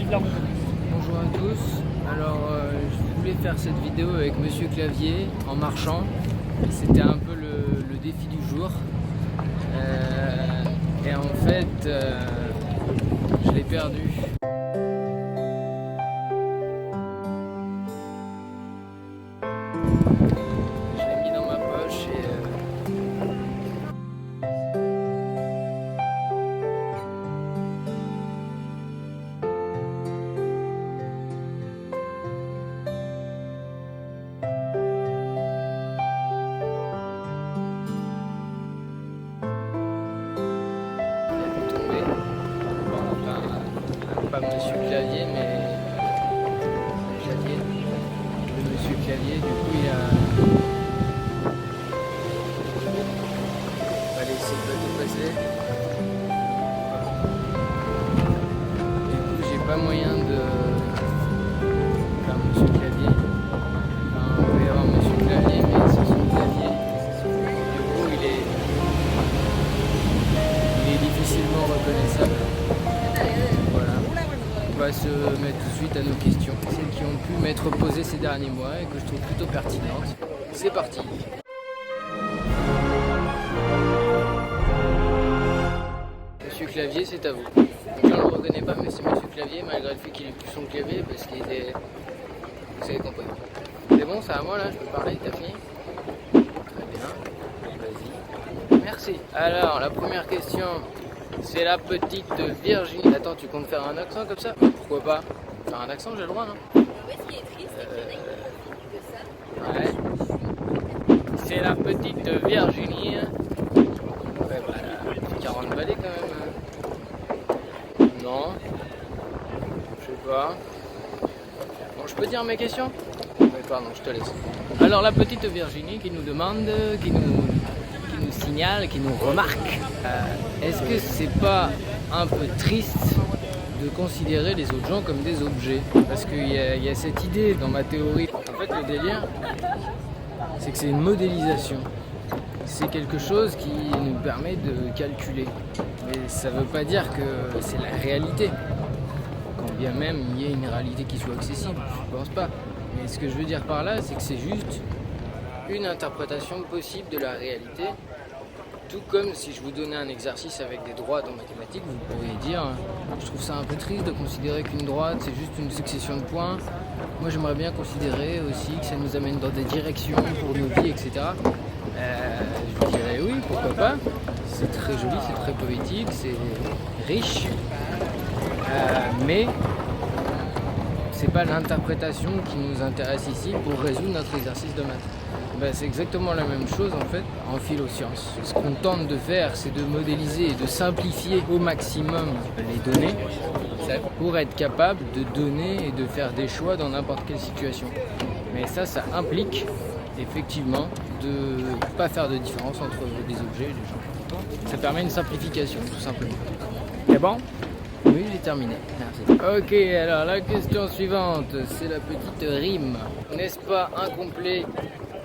Bonjour à tous. Alors je voulais faire cette vidéo avec Monsieur Clavier en marchant. C'était un peu le défi du jour. Et en fait je l'ai perdu. Je l'ai mis dans ma poche et pas Monsieur Clavier, mais Clavier. Le Monsieur Clavier, du coup, il va laisser le bateau passer. Du coup, j'ai pas moyen de faire Monsieur Clavier. Enfin, il peut y avoir Monsieur Clavier, mais c'est son clavier. Du coup, il est difficilement reconnaissable. On va se mettre tout de suite à nos questions, celles qui ont pu m'être posées ces derniers mois et que je trouve plutôt pertinentes. C'est parti. Monsieur Clavier, c'est à vous. Je ne le reconnais pas, mais c'est Monsieur Clavier, malgré le fait qu'il ait plus son clavier, parce qu'il était... Vous avez compris. C'est bon, c'est à moi là, je peux parler, t'as fini? Très bien, vas-y. Merci. Alors, la première question... C'est la petite Virginie. Attends, tu comptes faire un accent comme ça? Pourquoi pas? Faire un accent, j'ai le droit, non? Oui, ce qui est triste, c'est Ouais. C'est la petite Virginie. Ouais, voilà. 40 balais quand même. Non. Je sais pas. Bon, je peux dire mes questions? Oui, pardon, je te laisse. Alors, la petite Virginie qui nous demande, qui nous signale, qui nous remarque. Est-ce que c'est pas un peu triste de considérer les autres gens comme des objets? Parce qu'il y a cette idée dans ma théorie. En fait, le délire, c'est que c'est une modélisation. C'est quelque chose qui nous permet de calculer. Mais ça veut pas dire que c'est la réalité. Quand bien même il y ait une réalité qui soit accessible, je pense pas. Mais ce que je veux dire par là, c'est que c'est juste une interprétation possible de la réalité. Tout comme si je vous donnais un exercice avec des droites en mathématiques, vous pourriez dire je trouve ça un peu triste de considérer qu'une droite c'est juste une succession de points. Moi j'aimerais bien considérer aussi que ça nous amène dans des directions pour nos vies, etc. Je vous dirais oui, pourquoi pas. C'est très joli, c'est très poétique, c'est riche. Mais c'est pas l'interprétation qui nous intéresse ici pour résoudre notre exercice de maths. Ben, c'est exactement la même chose en fait en philo-sciences. Ce qu'on tente de faire, c'est de modéliser et de simplifier au maximum les données pour être capable de donner et de faire des choix dans n'importe quelle situation. Mais ça implique effectivement de ne pas faire de différence entre les objets et les gens. Ça permet une simplification tout simplement. C'est bon? Oui, j'ai terminé. Merci. Ok, alors la question suivante, c'est la petite rime. N'est-ce pas incomplet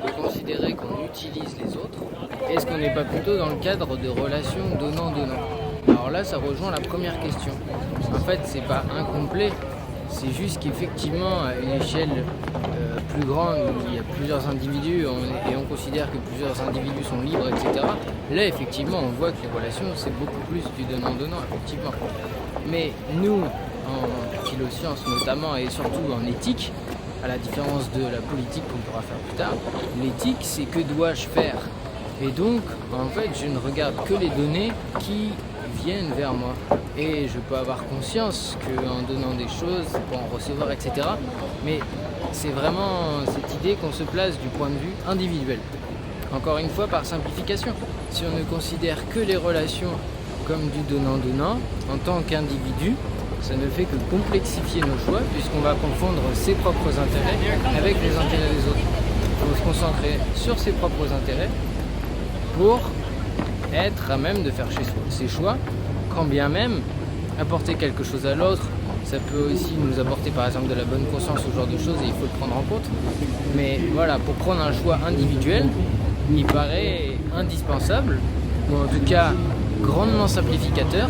de considérer qu'on utilise les autres? Est-ce qu'on n'est pas plutôt dans le cadre de relations donnant-donnant? Alors là, ça rejoint la première question. En fait, c'est pas incomplet, c'est juste qu'effectivement, à une échelle plus grande, où il y a plusieurs individus et on considère que plusieurs individus sont libres, etc. Là, effectivement, on voit que les relations, c'est beaucoup plus du donnant-donnant, effectivement. Mais nous, en philo-sciences notamment, et surtout en éthique, à la différence de la politique qu'on pourra faire plus tard, l'éthique c'est que dois-je faire? Et donc en fait je ne regarde que les données qui viennent vers moi. Et je peux avoir conscience qu'en donnant des choses, pour en recevoir, etc. Mais c'est vraiment cette idée qu'on se place du point de vue individuel. Encore une fois par simplification. Si on ne considère que les relations comme du donnant-donnant en tant qu'individu, ça ne fait que complexifier nos choix puisqu'on va confondre ses propres intérêts avec les intérêts des autres. Il faut se concentrer sur ses propres intérêts pour être à même de faire ses choix, quand bien même apporter quelque chose à l'autre. Ça peut aussi nous apporter par exemple de la bonne conscience, ce genre de choses, et il faut le prendre en compte. Mais voilà, pour prendre un choix individuel, il paraît indispensable, ou en tout cas grandement simplificateur,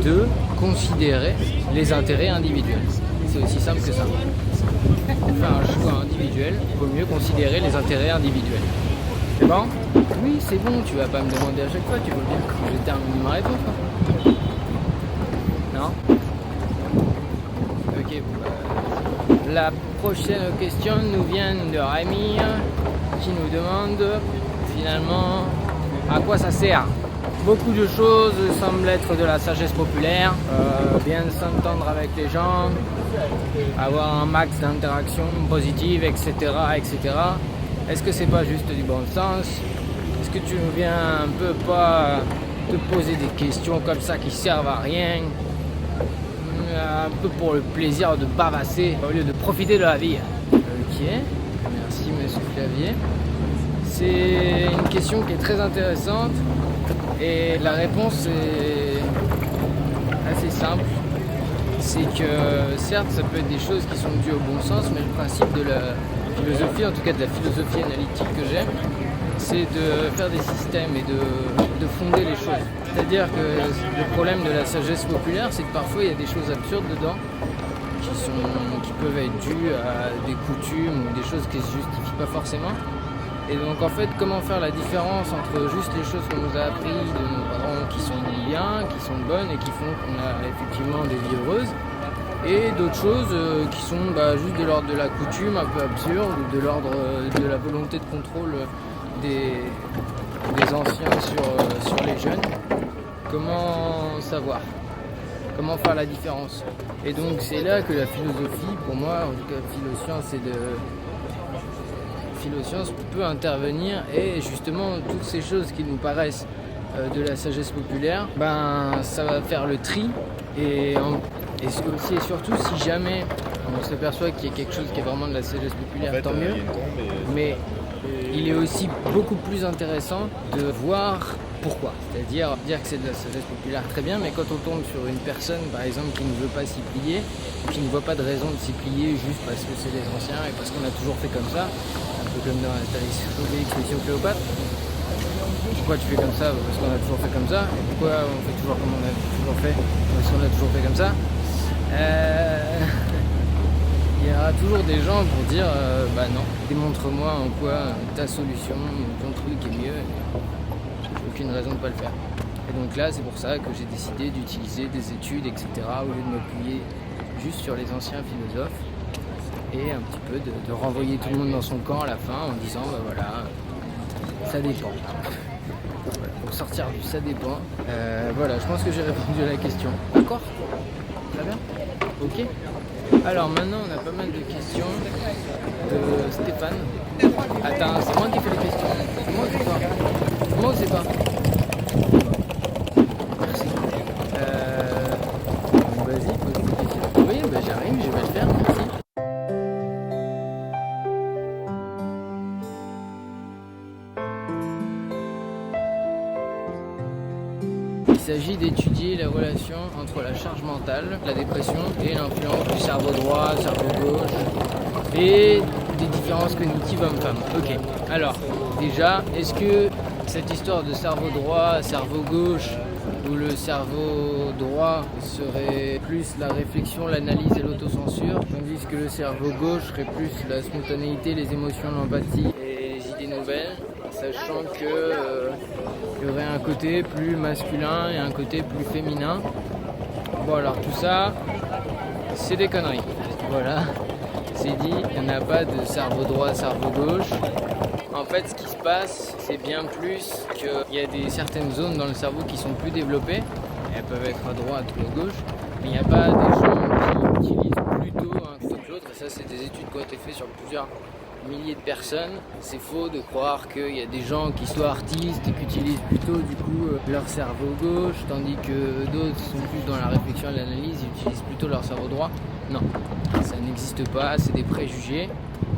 de considérer les intérêts individuels. C'est aussi simple que ça. Pour faire un choix individuel, il vaut mieux considérer les intérêts individuels. C'est bon? Oui, c'est bon, tu vas pas me demander à chaque fois, tu veux bien quand je termine ma réponse. Non? Ok, la prochaine question nous vient de Rémi qui nous demande finalement à quoi ça sert. Beaucoup de choses semblent être de la sagesse populaire, bien s'entendre avec les gens, avoir un max d'interactions positives, etc., etc. Est-ce que c'est pas juste du bon sens? Est-ce que tu ne viens un peu pas te poser des questions comme ça qui servent à rien, un peu pour le plaisir de bavasser au lieu de profiter de la vie? Ok, merci monsieur Clavier. C'est une question qui est très intéressante et la réponse est assez simple. C'est que certes ça peut être des choses qui sont dues au bon sens, mais le principe de la philosophie, en tout cas de la philosophie analytique que j'aime, c'est de faire des systèmes et de fonder les choses. C'est-à-dire que le problème de la sagesse populaire, c'est que parfois il y a des choses absurdes dedans qui peuvent être dues à des coutumes ou des choses qui ne se justifient pas forcément. Et donc en fait, comment faire la différence entre juste les choses qu'on nous a appris de nos parents qui sont bien, qui sont bonnes et qui font qu'on a effectivement des vies heureuses, et d'autres choses qui sont juste de l'ordre de la coutume un peu absurde, ou de l'ordre de la volonté de contrôle des anciens sur les jeunes. Comment savoir? Comment faire la différence? Et donc c'est là que la philosophie, pour moi, en tout cas philoscience peut intervenir, et justement toutes ces choses qui nous paraissent de la sagesse populaire, ça va faire le tri, et aussi et surtout si jamais on s'aperçoit qu'il y a quelque chose qui est vraiment de la sagesse populaire, tant mieux, mais il est aussi beaucoup plus intéressant de voir pourquoi. C'est-à-dire dire que c'est de la sagesse populaire, très bien, mais quand on tombe sur une personne par exemple qui ne veut pas s'y plier, qui ne voit pas de raison de s'y plier juste parce que c'est les anciens et parce qu'on a toujours fait comme ça, un peu comme dans Astérix Mission Cléopâtre. Pourquoi tu fais comme ça? Parce qu'on a toujours fait comme ça. Et pourquoi on fait toujours comme on a toujours fait? Parce qu'on a toujours fait comme ça. Il y aura toujours des gens pour dire non, démontre-moi en quoi ta solution, ton truc est mieux. J'ai aucune raison de ne pas le faire. Et donc là, c'est pour ça que j'ai décidé d'utiliser des études, etc., au lieu de m'appuyer juste sur les anciens philosophes, et un petit peu de renvoyer tout le monde dans son camp à la fin en disant voilà, ça dépend. Voilà, pour sortir du ça dépend. Voilà, je pense que j'ai répondu à la question. D'accord? Très bien. Ok. Alors maintenant on a pas mal de questions de Stéphane. Attends, c'est moi qui fais les questions. C'est moi ou c'est toi? C'est moi ou c'est pas? Merci. Vas-y, pose des questions. Oui, j'arrive, je vais le faire, merci. Il s'agit d'étudier la relation entre la charge mentale, la dépression et l'influence du cerveau droit, cerveau gauche et des différences cognitives hommes-femmes. Ok, alors déjà, est-ce que cette histoire de cerveau droit, cerveau gauche, où le cerveau droit serait plus la réflexion, l'analyse et l'autocensure, tandis que le cerveau gauche serait plus la spontanéité, les émotions, l'empathie et les idées nouvelles, sachant que il y aurait un côté plus masculin et un côté plus féminin. Bon alors tout ça, c'est des conneries. Voilà, c'est dit, il n'y en a pas de cerveau droit, cerveau gauche. En fait, ce qui se passe, c'est bien plus qu'il y a certaines zones dans le cerveau qui sont plus développées. Elles peuvent être à droite ou à gauche, mais il n'y a pas des gens qui utilisent plutôt un plutôt que l'autre. Et ça, c'est des études qui ont été faites sur plusieurs milliers de personnes. C'est faux de croire qu'il y a des gens qui soient artistes et qui utilisent plutôt du coup leur cerveau gauche, tandis que d'autres sont plus dans la réflexion et l'analyse, ils utilisent plutôt leur cerveau droit. Non, ça n'existe pas, c'est des préjugés.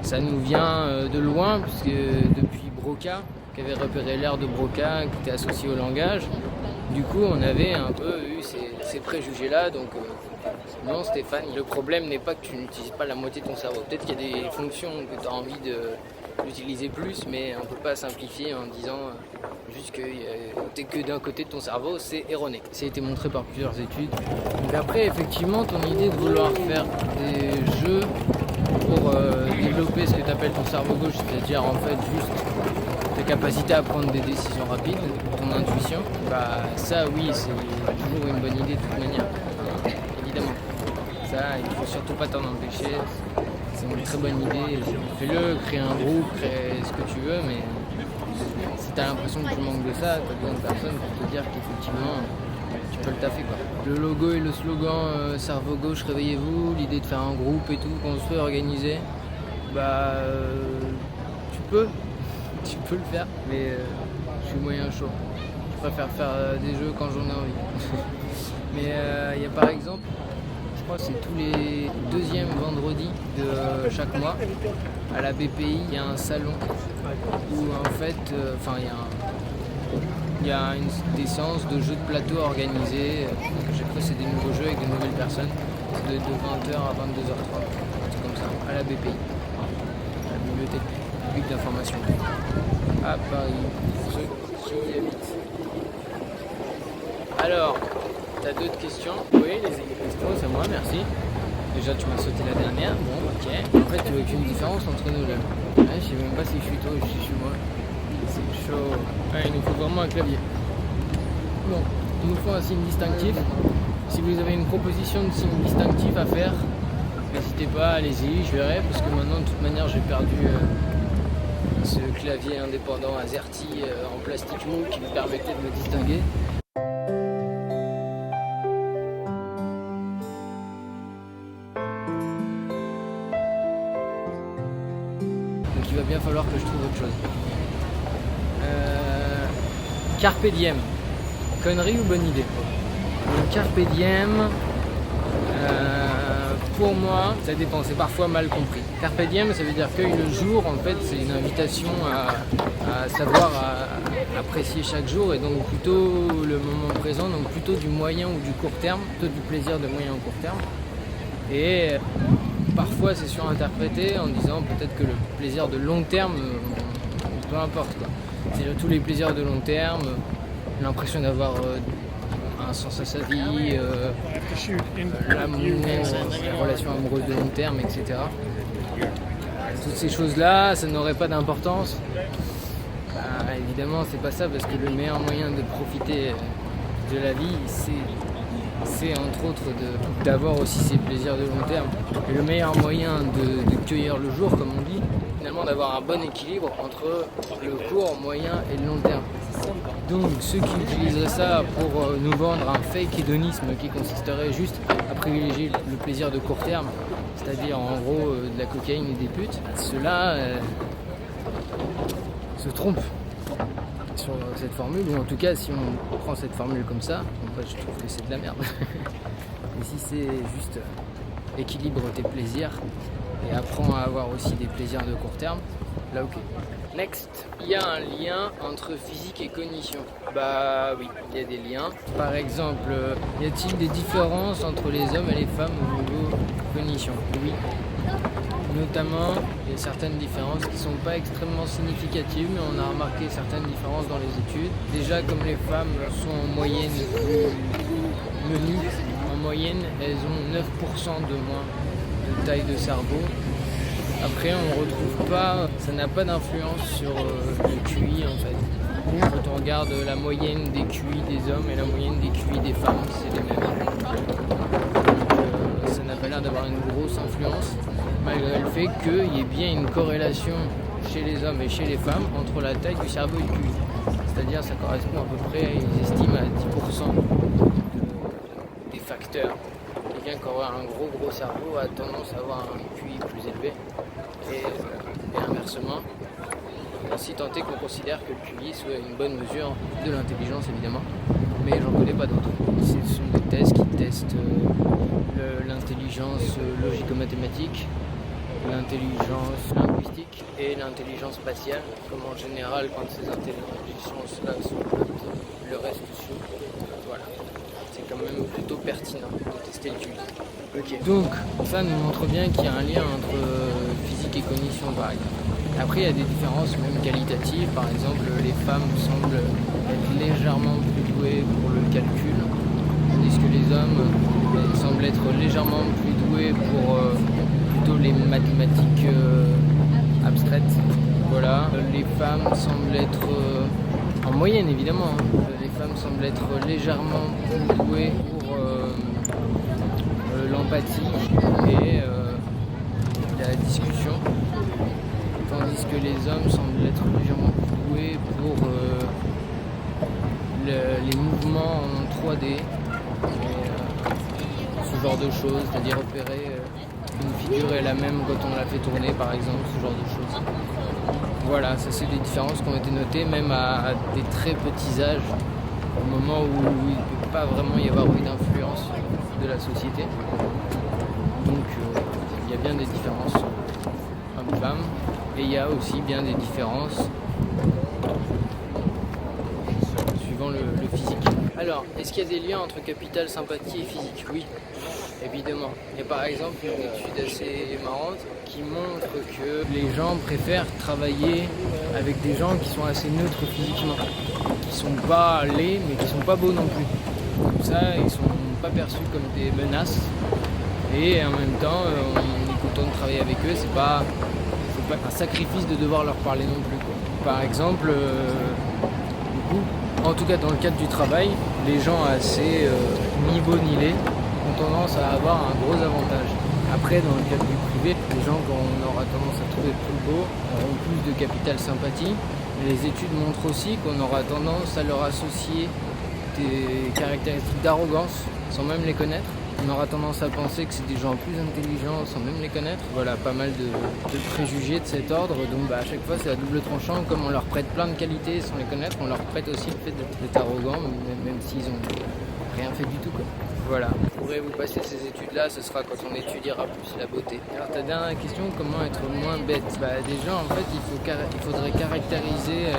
Ça nous vient de loin, puisque depuis Broca, qui avait repéré l'ère de Broca, qui était associé au langage, du coup on avait un peu eu ces préjugés-là, donc Non Stéphane, le problème n'est pas que tu n'utilises pas la moitié de ton cerveau. Peut-être qu'il y a des fonctions que tu as envie d'utiliser plus, mais on ne peut pas simplifier en disant juste que t'es que d'un côté de ton cerveau, c'est erroné. Ça a été montré par plusieurs études. Donc après, effectivement, ton idée de vouloir faire des jeux pour développer ce que tu appelles ton cerveau gauche, c'est-à-dire en fait juste ta capacité à prendre des décisions rapides, ton intuition, bah ça oui, c'est toujours une bonne idée de toute manière, évidemment. Ça, il faut surtout pas t'en empêcher, c'est une très bonne idée. Fais-le, crée un groupe, crée ce que tu veux, mais si t'as l'impression que tu manques de ça, t'as besoin de personne pour te dire qu'effectivement tu peux le taffer quoi. Le logo et le slogan cerveau gauche, réveillez-vous, l'idée de faire un groupe et tout, construire, organiser, bah tu peux le faire, mais je suis moyen chaud. Je préfère faire des jeux quand j'en ai envie. Mais il y a par exemple, je crois que c'est tous les deuxièmes vendredis de chaque mois, à la BPI, il y a un salon où en fait, il y a des séances de jeux de plateau organisées. À chaque fois, c'est des nouveaux jeux avec de nouvelles personnes. C'est de 20h à 22h30, c'est comme ça, à la BPI, à la Bibliothèque publique d'information, à Paris, pour ceux qui y habitent. Alors, t'as d'autres questions? Oui, les questions, c'est moi, merci. Déjà, tu m'as sauté la dernière, bon, ok. En fait, tu vois aucune différence entre nous là. Ouais, je sais même pas si je suis toi ou si je suis moi. C'est chaud. Ouais, il nous faut vraiment un clavier. Bon, il nous faut un signe distinctif. Si vous avez une proposition de signe distinctif à faire, n'hésitez pas, allez-y, je verrai, parce que maintenant, de toute manière, j'ai perdu ce clavier indépendant AZERTY en plastique mou qui me permettait de me distinguer. Donc il va bien falloir que je trouve autre chose. Carpe diem, connerie ou bonne idée? Carpe diem, pour moi, ça dépend, c'est parfois mal compris. Carpe diem, ça veut dire que le jour, en fait, c'est une invitation à savoir apprécier chaque jour, et donc plutôt le moment présent, donc plutôt du moyen ou du court terme, plutôt du plaisir de moyen ou court terme. Et parfois, c'est surinterprété en disant peut-être que le plaisir de long terme, peu importe quoi. C'est tous les plaisirs de long terme, l'impression d'avoir un sens à sa vie, l'amour, les relations amoureuses de long terme, etc. Toutes ces choses-là, ça n'aurait pas d'importance. Évidemment, c'est pas ça, parce que le meilleur moyen de profiter de la vie, c'est entre autres d'avoir aussi ces plaisirs de long terme. Et le meilleur moyen de cueillir le jour, comme on dit, finalement d'avoir un bon équilibre entre le court, moyen et le long terme. Donc ceux qui utiliseraient ça pour nous vendre un fake hédonisme qui consisterait juste à privilégier le plaisir de court terme, c'est-à-dire en gros de la cocaïne et des putes, ceux-là se trompent sur cette formule, ou en tout cas si on prend cette formule comme ça, je trouve que c'est de la merde. Mais si c'est juste équilibre tes plaisirs et apprends à avoir aussi des plaisirs de court terme, là ok. Next, il y a un lien entre physique et cognition. Bah oui, il y a des liens. Par exemple, y a-t-il des différences entre les hommes et les femmes au niveau cognition? Oui. Notamment, il y a certaines différences qui ne sont pas extrêmement significatives, mais on a remarqué certaines différences dans les études. Déjà, comme les femmes sont en moyenne plus menues, en moyenne, elles ont 9% de moins de taille de cerveau. Après, on ne retrouve pas, ça n'a pas d'influence sur le QI en fait. Quand on regarde la moyenne des QI des hommes et la moyenne des QI des femmes, c'est les mêmes. Donc, ça n'a pas l'air d'avoir une grosse influence, malgré le fait qu'il y ait bien une corrélation chez les hommes et chez les femmes entre la taille du cerveau et le QI. C'est-à-dire ça correspond à peu près, ils estiment à 10% des facteurs. Quelqu'un qui aura un gros cerveau a tendance à avoir un QI plus élevé. Et inversement, si tant est qu'on considère que le QI soit une bonne mesure de l'intelligence évidemment, mais j'en connais pas d'autres. Ce sont des tests qui testent l'intelligence logico-mathématique, l'intelligence linguistique et l'intelligence spatiale, comme en général quand ces intelligences-là sont hautes, le reste suit. Voilà, c'est quand même plutôt pertinent de tester le QI. Ok. Donc ça nous montre bien qu'il y a un lien entre physique et cognition par exemple. Après il y a des différences même qualitatives, par exemple les femmes semblent être légèrement plus douées pour le calcul, tandis que les hommes semblent être légèrement plus doués pour plutôt les mathématiques abstraites. Voilà, les femmes semblent être, en moyenne évidemment, les femmes semblent être légèrement plus douées pour l'empathie et la discussion, tandis que les hommes semblent être légèrement plus doués pour les mouvements en 3D, et, ce genre de choses, c'est-à-dire repérer une figure est la même quand on la fait tourner par exemple, ce genre de choses. Voilà, ça c'est des différences qui ont été notées même à des très petits âges, au moment où il ne peut pas vraiment y avoir eu d'influence de la société. Donc il y a bien des différences hommes-femmes, et il y a aussi bien des différences suivant le physique. Alors, est-ce qu'il y a des liens entre capital, sympathie et physique? Oui, évidemment. Il y a par exemple une étude assez marrante qui montre que les gens préfèrent travailler avec des gens qui sont assez neutres physiquement, qui sont pas laids mais qui sont pas beaux non plus. Comme ça, ils sont pas perçus comme des menaces, et en même temps, on est content de travailler avec eux. C'est pas un sacrifice de devoir leur parler non plus, quoi. Par exemple, du coup, en tout cas dans le cadre du travail, les gens assez ni beaux ni laids ont tendance à avoir un gros avantage. Après, dans le cadre du privé, les gens qu'on aura tendance à trouver plus beaux auront plus de capital sympathie. Les études montrent aussi qu'on aura tendance à leur associer des caractéristiques d'arrogance sans même les connaître. On aura tendance à penser que c'est des gens plus intelligents sans même les connaître. Voilà, pas mal de préjugés de cet ordre. Donc à chaque fois c'est à double tranchant. Comme on leur prête plein de qualités sans les connaître, on leur prête aussi le fait d'être arrogants, même s'ils ont rien fait du tout, quoi. Voilà, vous pourrez vous passer ces études-là, ce sera quand on étudiera plus la beauté. Alors ta dernière question, comment être moins bête? Déjà en fait il faudrait caractériser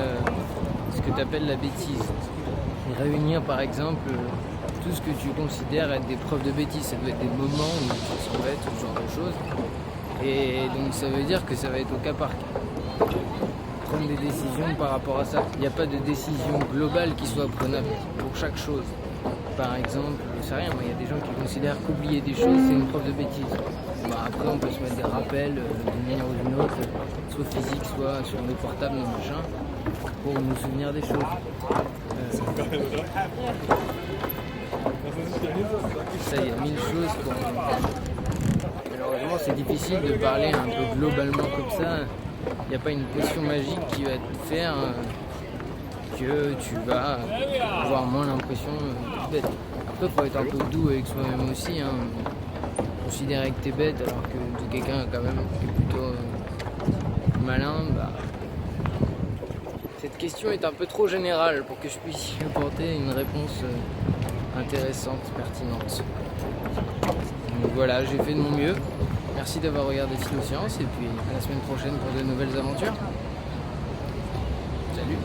ce que tu appelles la bêtise. Et réunir par exemple tout ce que tu considères être des preuves de bêtise. Ça doit être des moments où tu te sens bête ou ce genre de choses. Et donc ça veut dire que ça va être au cas par cas. Prendre des décisions par rapport à ça. Il n'y a pas de décision globale qui soit prenable pour chaque chose. Par exemple, je sais rien, il y a des gens qui considèrent qu'oublier des choses c'est une preuve de bêtise. Après on peut se mettre des rappels d'une manière ou d'une autre, soit physique, soit sur nos portables, nos machins, pour nous souvenir des choses. Ça, il y a 1000 choses pour... Malheureusement c'est difficile de parler un peu globalement comme ça. Il n'y a pas une potion magique qui va te faire que tu vas avoir moins l'impression d'être bête. Après il faut être un peu doux avec soi-même aussi, hein. Considérer que t'es bête alors que t'es quelqu'un quand même qui est plutôt malin, cette question est un peu trop générale pour que je puisse y apporter une réponse intéressante, pertinente. Donc voilà, j'ai fait de mon mieux. Merci d'avoir regardé Philosciences et puis à la semaine prochaine pour de nouvelles aventures. Salut!